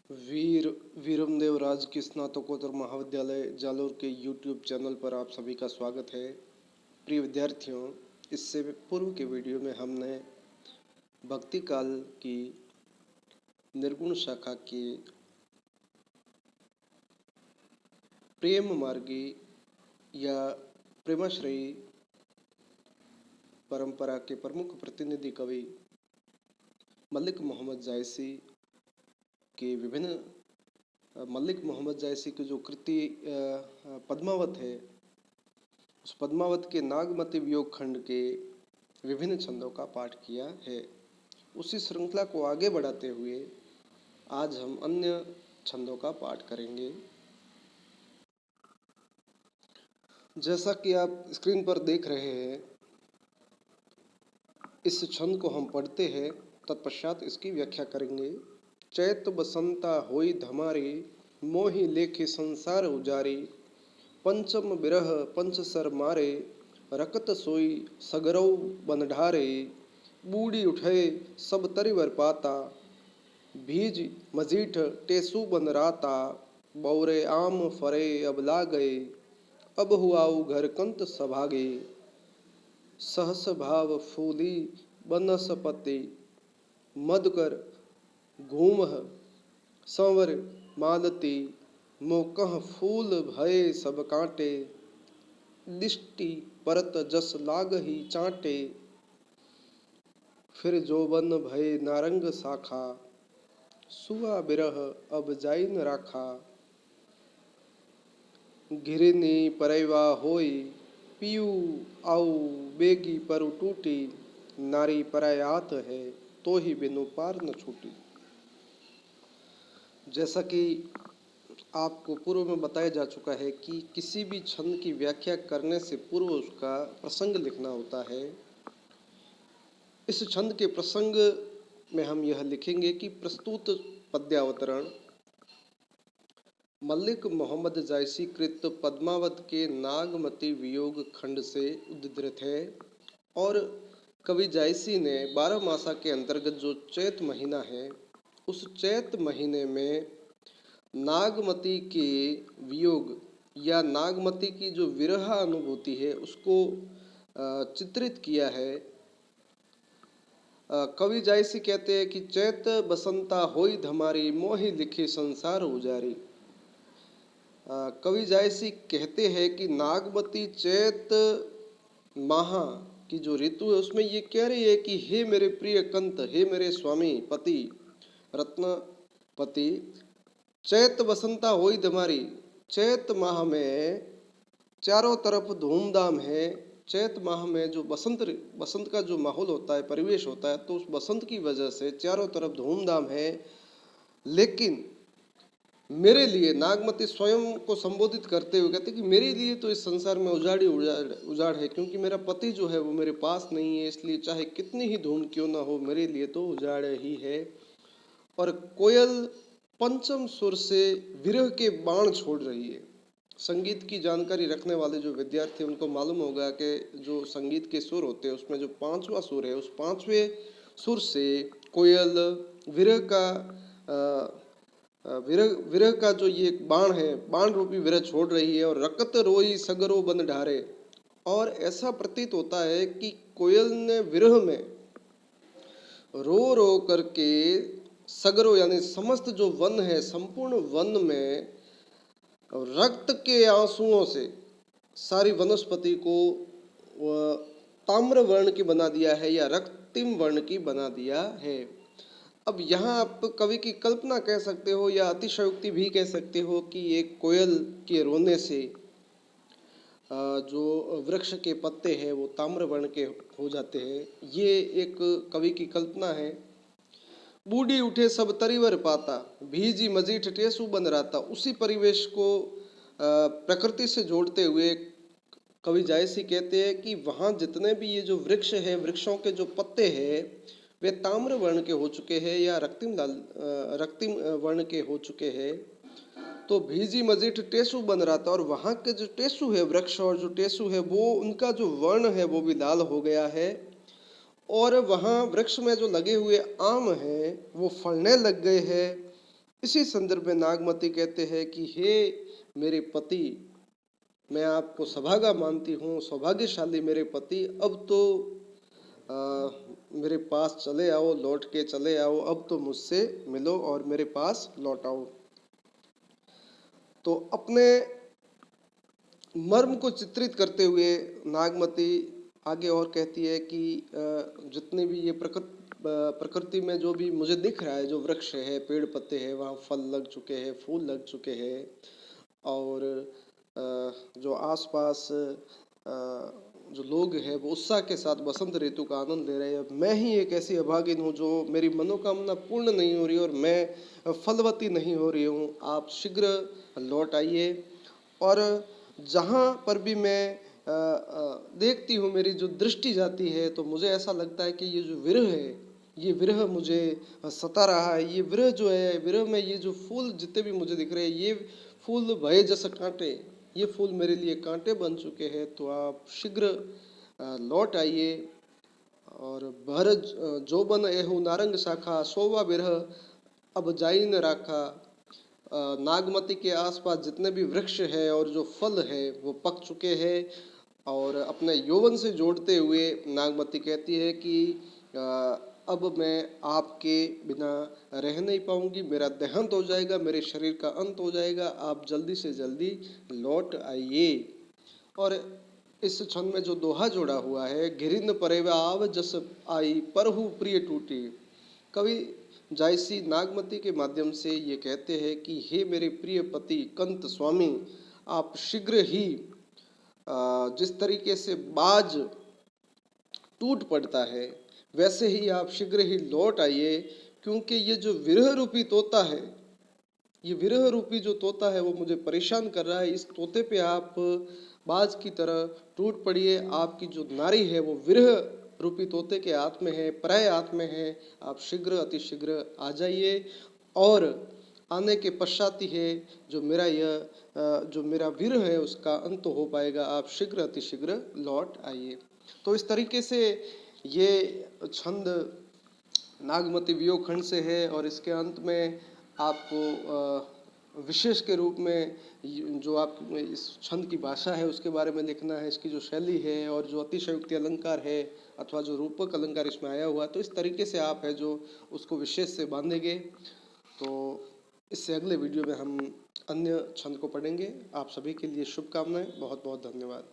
वीर वीरमदेव राजकीय स्नातकोत्तर महाविद्यालय जालोर के यूट्यूब चैनल पर आप सभी का स्वागत है। प्रिय विद्यार्थियों, इससे पूर्व के वीडियो में हमने भक्ति काल की निर्गुण शाखा के प्रेम मार्गी या प्रेमाश्रयी परंपरा के प्रमुख प्रतिनिधि कवि मलिक मोहम्मद जायसी के विभिन्न मलिक मोहम्मद जायसी की जो कृति पद्मावत है, उस पद्मावत के नागमती वियोग खंड के विभिन्न छंदों का पाठ किया है। उसी श्रृंखला को आगे बढ़ाते हुए आज हम अन्य छंदों का पाठ करेंगे। जैसा कि आप स्क्रीन पर देख रहे हैं, इस छंद को हम पढ़ते हैं, तत्पश्चात इसकी व्याख्या करेंगे। चैत बसंता होई धमारी, मोहि लेखे संसार उजारी। पंचम बिरह पंचसर मारे, रकत सोई सगरौ बनढारे। बूढ़ी उठे सब तरिवर पाता, भीज मजीठ टेसु बन राता। बौरे आम फरे अब लागए, अब हुआऊ घर कंत सभागे। सहस भाव फूली बनस्पति, मधुकर घूमह संवर मालती। मोकह फूल भये सब कांटे, दिष्टि परत जस लागहि चांटे। फिर जोबन भये नारंग शाखा, सुआ बिरह अब जाई न राखा। घिरनी परैवा होई, पियू आऊ बेगी परु टूटी। नारी परायात है, तो ही बिनु पार न छूटी। जैसा कि आपको पूर्व में बताया जा चुका है कि किसी भी छंद की व्याख्या करने से पूर्व उसका प्रसंग लिखना होता है। इस छंद के प्रसंग में हम यह लिखेंगे कि प्रस्तुत पद्यावतरण मलिक मोहम्मद जायसी कृत पद्मावत के नागमती वियोग खंड से उद्धृत है और कवि जायसी ने 12 मासा के अंतर्गत जो चैत महीना है, उस चैत महीने में नागमती के वियोग या नागमती की जो विरह अनुभूति है उसको चित्रित किया है। कवि जायसी कहते हैं कि चैत बसंता होई धमारी, मोहि लिखे संसार उजारी। कवि जायसी कहते हैं कि नागमती चैत माह की जो ऋतु है उसमें ये कह रही है कि हे मेरे प्रिय कंत, हे मेरे स्वामी पति रत्नपति, चैत बसंता होई धमारी। चैत माह में चारों तरफ धूमधाम है। चैत माह में जो बसंत का जो माहौल होता है, परिवेश होता है, तो उस बसंत की वजह से चारों तरफ धूमधाम है। लेकिन मेरे लिए, नागमती स्वयं को संबोधित करते हुए कहते कि मेरे लिए तो इस संसार में उजाड़ है, क्योंकि मेरा पति जो है वो मेरे पास नहीं है। इसलिए चाहे कितनी ही धूम क्यों ना हो, मेरे लिए तो उजाड़ ही है। और कोयल पंचम सुर से विरह के बाण छोड़ रही है। संगीत की जानकारी रखने वाले जो विद्यार्थी, उनको मालूम होगा कि जो संगीत के सुर होते हैं उसमें जो 5वां सुर है, उस 5वें सुर से कोयल विरह का जो ये बाण है, बाण रूपी विरह छोड़ रही है। और रकत रोई सगरो बन ढारे, और ऐसा प्रतीत होता है कि कोयल ने विरह में रो रो करके सगरो यानी समस्त जो वन है, संपूर्ण वन में रक्त के आंसुओं से सारी वनस्पति को ताम्र वर्ण की बना दिया है या रक्तिम वर्ण की बना दिया है। अब यहाँ आप कवि की कल्पना कह सकते हो या अतिशयोक्ति भी कह सकते हो कि एक कोयल के रोने से जो वृक्ष के पत्ते हैं वो ताम्र वर्ण के हो जाते हैं। ये एक कवि की कल्पना है। बूढ़ी उठे सब तरिवर पाता, भीजी मजीठ टेसु बन राता। उसी परिवेश को प्रकृति से जोड़ते हुए कवि जायसी कहते हैं कि वहाँ जितने भी ये जो वृक्ष है, वृक्षों के जो पत्ते हैं वे ताम्र वर्ण के हो चुके हैं या रक्तिम वर्ण के हो चुके हैं। तो भीजी मजीठ टेसु बन राता, और वहाँ के जो टेसु है, वृक्ष और जो टेसु है, वो उनका जो वर्ण है वो भी लाल हो गया है। और वहाँ वृक्ष में जो लगे हुए आम हैं वो फलने लग गए हैं। इसी संदर्भ में नागमती कहते हैं कि हे मेरे पति, मैं आपको सौभागा मानती हूँ, सौभाग्यशाली मेरे पति, अब तो मेरे पास चले आओ, लौट के चले आओ, अब तो मुझसे मिलो और मेरे पास लौट आओ। तो अपने मर्म को चित्रित करते हुए नागमती आगे और कहती है कि जितने भी ये प्रकृति में जो भी मुझे दिख रहा है, जो वृक्ष है, पेड़ पत्ते हैं, वहाँ फल लग चुके हैं, फूल लग चुके हैं, और जो आसपास जो लोग हैं वो उत्साह के साथ बसंत ऋतु का आनंद ले रहे हैं। मैं ही एक ऐसी अभागिन हूँ जो मेरी मनोकामना पूर्ण नहीं हो रही और मैं फलवती नहीं हो रही हूँ। आप शीघ्र लौट आइए। और जहाँ पर भी मैं देखती हूँ, मेरी जो दृष्टि जाती है, तो मुझे ऐसा लगता है कि ये जो विरह है, ये विरह मुझे सता रहा है। ये विरह जो है, विरह में ये जो फूल जितने भी मुझे दिख रहे हैं, ये फूल भय जैसे कांटे, ये फूल मेरे लिए कांटे बन चुके हैं। तो आप शीघ्र लौट आइए। और भर जोबन एहु नारंग शाखा, सोवा विरह अब जाई न राखा। नागमती के आसपास जितने भी वृक्ष है और जो फल है वो पक चुके हैं। और अपने यौवन से जोड़ते हुए नागमती कहती है कि अब मैं आपके बिना रह नहीं पाऊंगी, मेरा देहांत हो जाएगा, मेरे शरीर का अंत हो जाएगा, आप जल्दी से जल्दी लौट आइए। और इस छंद में जो दोहा जोड़ा हुआ है, घिरिन परेवा आव जस आई परहु प्रिय टूटी। कवि जायसी नागमती के माध्यम से ये कहते हैं कि हे मेरे प्रिय पति कंत स्वामी, आप शीघ्र ही जिस तरीके से बाज टूट पड़ता है, वैसे ही आप शीघ्र ही लौट आइए। क्योंकि ये जो विरह रूपी तोता है, ये विरह रूपी जो तोता है वो मुझे परेशान कर रहा है। इस तोते पे आप बाज की तरह टूट पड़िए। आपकी जो नारी है वो विरह रूपी तोते के हाथ में है, पराये हाथ में है। आप शीघ्र अति शीघ्र आ जाइए। और आने के पश्चात ही है जो मेरा यह जो मेरा विरह है उसका अंत हो पाएगा। आप शीघ्र अति शीघ्र लौट आइए। तो इस तरीके से ये छंद नागमती वियोग खंड से है। और इसके अंत में आपको विशेष के रूप में जो आप इस छंद की भाषा है उसके बारे में लिखना है, इसकी जो शैली है और जो अतिशयोक्ति अलंकार है अथवा जो रूपक अलंकार इसमें आया हुआ, तो इस तरीके से आप है जो उसको विशेष से बांधेंगे। तो इससे अगले वीडियो में हम अन्य छंद को पढ़ेंगे। आप सभी के लिए शुभकामनाएं। बहुत बहुत धन्यवाद।